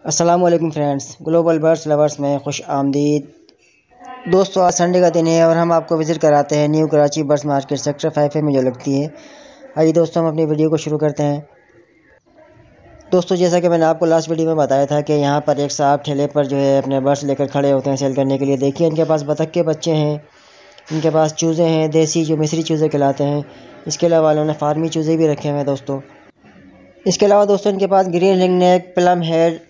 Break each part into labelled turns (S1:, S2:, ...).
S1: अस्सलाम वालेकुम friends, global birds lovers में खुश आमदीद। दोस्तों, आज संडे का दिन है और हम आपको विज़िट कराते हैं new Karachi birds market sector 5A में जो लगती है। आइए दोस्तों, हम अपनी वीडियो को शुरू करते हैं। दोस्तों, जैसा कि मैंने आपको लास्ट वीडियो में बताया था कि यहाँ पर एक साहब ठेले पर जो है अपने बर्ड्स लेकर खड़े होते हैं सेल करने के लिए। देखिए, इनके पास बतख के बच्चे हैं, इनके पास चूज़े हैं, देसी जो मिस्री चूज़े कहलाते हैं। इसके अलावा उन्होंने फार्मी चूज़े भी रखे हुए हैं दोस्तों। इसके अलावा दोस्तों इनके पास green ring neck, plum head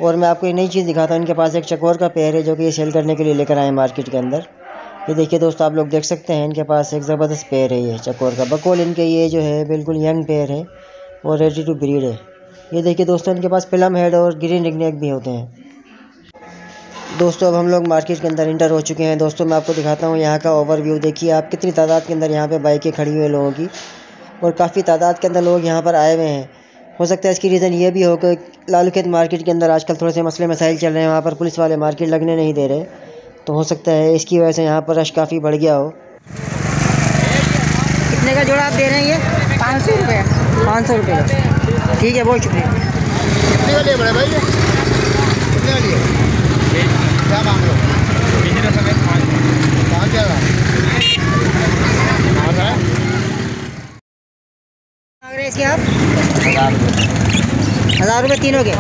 S1: और मैं आपको एक नई चीज़ दिखाता हूँ। इनके पास एक चकोर का पेयर है जो कि ये सेल करने के लिए लेकर आए मार्केट के अंदर। ये देखिए दोस्तों, आप लोग देख सकते हैं इनके पास एक ज़बरदस्त पेयर है ये चकोर का। बकौल इनके ये जो है बिल्कुल यंग पेयर है और रेडी टू ब्रीड है। ये देखिए दोस्तों, इनके पास प्लम हेड और ग्रीन रिंग नेक भी होते हैं। दोस्तों, अब हम लोग मार्केट के अंदर इंटर हो चुके हैं। दोस्तों, मैं आपको दिखाता हूँ यहाँ का ओवरव्यू। देखिए आप कितनी तादाद के अंदर यहाँ पे बाइकें खड़ी हुई हैं लोगों की, और काफ़ी तादाद के अंदर लोग यहाँ पर आए हुए हैं। हो सकता है इसकी रीज़न ये भी हो कि लालूखेत मार्केट के अंदर आजकल थोड़े से मसले मसाइल चल रहे हैं, वहाँ पर पुलिस वाले मार्केट लगने नहीं दे रहे, तो हो सकता है इसकी वजह से यहाँ पर रश काफ़ी बढ़ गया हो। कितने का जोड़ा आप दे रहे हैं ये?
S2: 500 रुपये।
S1: 500 रुपये का, ठीक है, बहुत शुक्रिया।
S2: कितने का लिए बड़े भाई? कितने का लिए? क्या मांग लो? 5,000
S1: मांग रहे हैं इसके आप? 1000 रुपये तीनों के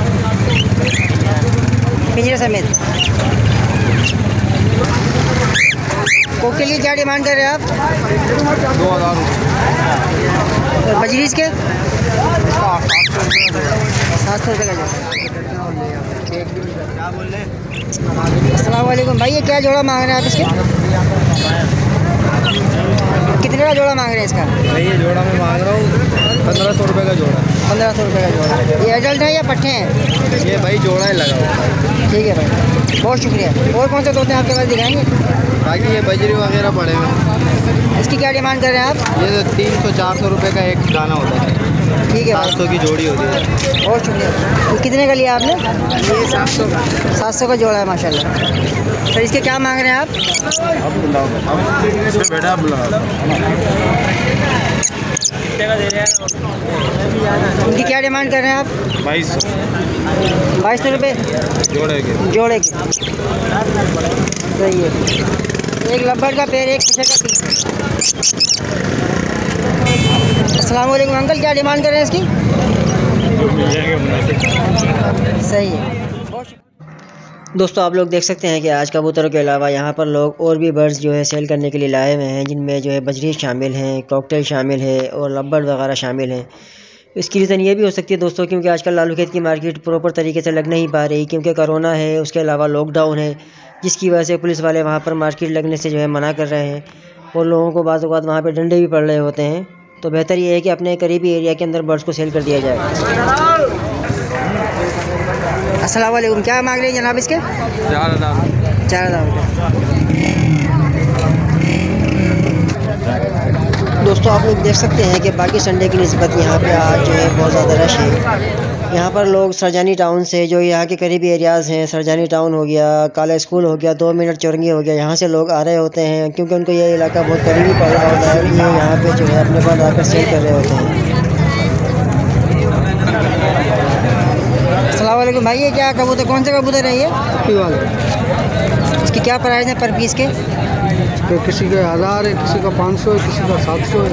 S1: पिंजरे समेत। कोक के लिए क्या डिमांड कर रहे हैं आप?
S2: 2,000
S1: और बजरीज के 700 रुपये का जोड़ा। अस्सलाम वालेकुम भाई, ये क्या जोड़ा मांग रहे हैं आप इसके? कितने का जोड़ा मांग रहे हैं इसका?
S2: भाई ये जोड़ा मैं मांग रहा हूँ 1,500 रुपये का जोड़ा।
S1: 1500 रुपये का जोड़ा। ये एडल्ट है या पट्टे हैं?
S2: ये भाई जोड़ा ही लगा हुआ।
S1: ठीक है भाई, बहुत शुक्रिया। और कौन से तोते आपके पास दिखाएंगे?
S2: बाकी ये बजरी वगैरह पड़े हुए।
S1: इसकी क्या डिमांड कर रहे हैं आप?
S2: ये 300-400 रुपये का एक दाना होता है।
S1: ठीक है भाई,
S2: 700 की जोड़ी होती है।
S1: बहुत शुक्रिया। तो कितने का लिया आपने?
S2: ये 700 का।
S1: 700 का जोड़ा है माशाल्लाह। सर इसके क्या मांग रहे हैं आप?
S2: बेटा
S1: उनकी क्या डिमांड कर रहे हैं आप? 2200 रुपये जोड़े के। सही है। एक लब्बड़ का पेड़, एक शीशे का पीस। अस्सलाम वालेकुम अंकल, क्या डिमांड कर रहे हैं इसकी? सही है। दोस्तों, आप लोग देख सकते हैं कि आज कबूतरों के अलावा यहाँ पर लोग और भी बर्ड्स जो है सेल करने के लिए लाए हुए हैं, जिनमें जो है बजरी शामिल हैं, कॉकटेल शामिल है और लब्बड़ वगैरह शामिल हैं। इसकी रीज़न ये भी हो सकती है दोस्तों, क्योंकि आजकल लालूखेत की मार्केट प्रॉपर तरीके से लग नहीं पा रही, क्योंकि कोरोना है, उसके अलावा लॉकडाउन है, जिसकी वजह से पुलिस वाले वहाँ पर मार्केट लगने से जो है मना कर रहे हैं और लोगों को बाज़ औक़ात वहाँ पर डंडे भी पड़ रहे होते हैं। तो बेहतर ये है कि अपने करीबी एरिया के अंदर बर्ड्स को सेल कर दिया जाए। अस्सलाम वालेकुम, क्या मांग रहे हैं जनाब इसके? 4,000 रुपये। दोस्तों, आप लोग देख सकते हैं कि बाकी संडे की निस्बत यहाँ पे आज जो है बहुत ज़्यादा रश है। यहाँ पर लोग सरजानी टाउन से, जो यहाँ के करीबी एरियाज़ हैं, सरजानी टाउन हो गया, काला स्कूल हो गया, 2 मिनट चौरंगी हो गया, यहाँ से लोग आ रहे होते हैं, क्योंकि उनको ये इलाका बहुत करीबी पड़ रहा होता है और ये यहाँ पे जो है अपने बाद आकर सेल कर रहे होते हैं। अस्सलाम वालेकुम भाई, ये क्या कबूतर, कौन से कबूतर है ये? इसकी क्या प्राइस है पर पीस के?
S2: किसी का 1000 है, किसी का 500 है, किसी का 700 है।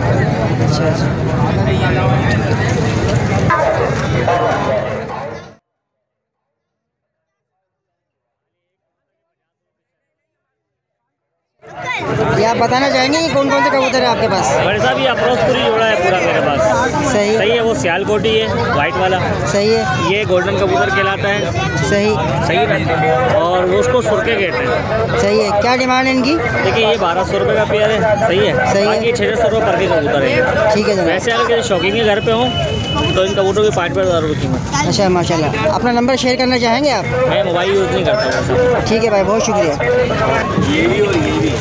S1: ये आप बताना चाहेंगे कि कौन कौन से कबूतर है आपके पास?
S3: बड़े साहब ये अप्रोचपुरी जोड़ा है पूरा मेरे पास।
S1: सही
S3: सही है। वो सियालकोटी है वाइट वाला।
S1: सही है।
S3: ये गोल्डन कबूतर कहलाता है।
S1: सही
S3: सही है। और वो उसको सुरखे कहते हैं।
S1: सही है। क्या डिमांड है इनकी?
S3: देखिए ये 1200 रुपये का पेयर है। सही है।
S1: सही है।
S3: बाकी 600 रुपये पर के कबूतर है।
S1: ठीक है जनाब।
S3: वैसे अगर शौकीन के घर पे हो तो इन कबूतरों की 5,000 रुपये कीमत।
S1: अच्छा माशाल्लाह। अपना नंबर शेयर करना चाहेंगे आप?
S3: मैं मोबाइल यूज़ नहीं करता हूँ।
S1: ठीक है भाई, बहुत शुक्रिया।
S3: ये भी और ये भी।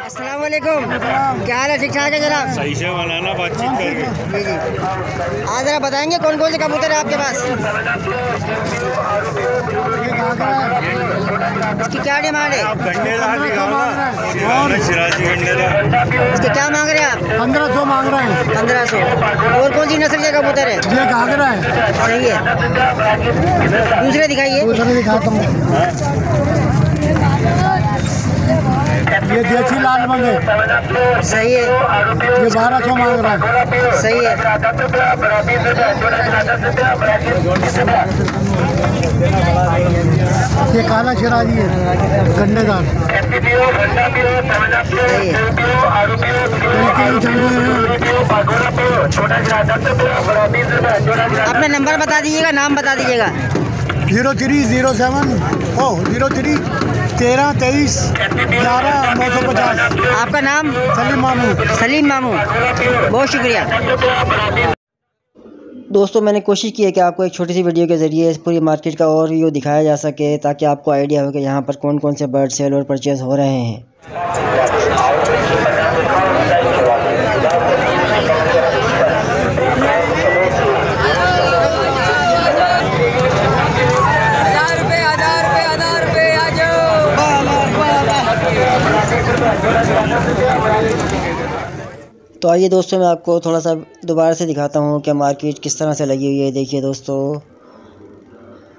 S1: अस्सलाम वालेकुम, क्या हाल है? ठीक ठाक है जनाब?
S4: सही से बनाना बातचीत करके।
S1: जी जी। आज ज़रा बताएंगे कौन कौन से कबूतर है आपके पास? इसकी क्या डिमांड है?
S4: आप घंटे ला दिखाओ ना। सिराजी गंडेरा।
S1: इसके क्या मांग रहे हैं आप?
S2: 1500 मांग रहे हैं।
S1: 1500। और कौन सी नस्ल के कबूतर है?
S2: ये घाघरा है।
S1: सही है। दूसरे दिखाइए।
S2: दूसरे दिखाता हूँ। ये देसी लाल मंग है।
S1: सही है।
S2: ये 1200 मांग रहा है।
S1: सही है।
S2: ये काला शिराजी है, गंडेदार।
S1: सही है। अपना नंबर बता दीजिएगा, नाम बता दीजिएगा।
S2: 0307 03 13 23 11 950।
S1: आपका नाम?
S2: सलीम मामू।
S1: सलीम मामू, बहुत शुक्रिया। दोस्तों मैंने कोशिश की है कि आपको एक छोटी सी वीडियो के ज़रिए इस पूरी मार्केट का और व्यू दिखाया जा सके, ताकि आपको आइडिया हो कि यहाँ पर कौन कौन से बर्ड सेल और परचेज़ हो रहे हैं। तो आइए दोस्तों, मैं आपको थोड़ा सा दोबारा से दिखाता हूँ कि मार्केट किस तरह से लगी हुई है। देखिए दोस्तों,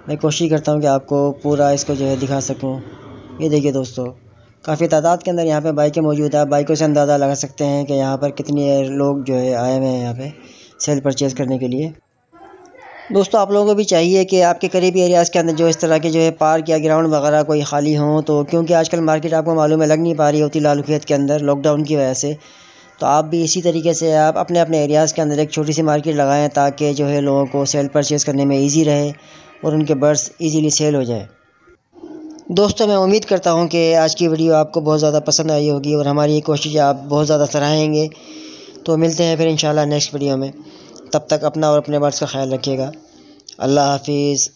S1: मैं कोशिश करता हूँ कि आपको पूरा इसको जो है दिखा सकूँ। ये देखिए दोस्तों, काफ़ी तादाद के अंदर यहाँ पे बाइकें मौजूद है। बाइकों से अंदाज़ा लगा सकते हैं कि यहाँ पर कितने लोग जो है आए हुए हैं यहाँ पे सेल परचेज़ करने के लिए। दोस्तों आप लोगों को भी चाहिए कि आपके करीबी एरियाज़ के अंदर जो इस तरह के जो है पार्क या ग्राउंड वगैरह कोई खाली हों, तो क्योंकि आजकल मार्केट आपको मालूम है लग नहीं पा रही होती लालूखेत के अंदर लॉकडाउन की वजह से। तो आप भी इसी तरीके से आप अपने अपने एरियाज़ के अंदर एक छोटी सी मार्केट लगाएं, ताकि जो है लोगों को सेल परचेज़ करने में ईजी रहे और उनके बर्ड्स ईजीली सेल हो जाए। दोस्तों मैं उम्मीद करता हूँ कि आज की वीडियो आपको बहुत ज़्यादा पसंद आई होगी और हमारी ये कोशिश आप बहुत ज़्यादा सराहेंगे। तो मिलते हैं फिर इंशाल्लाह नेक्स्ट वीडियो में। तब तक अपना और अपने बर्ड्स का ख्याल रखिएगा। अल्लाह हाफिज़।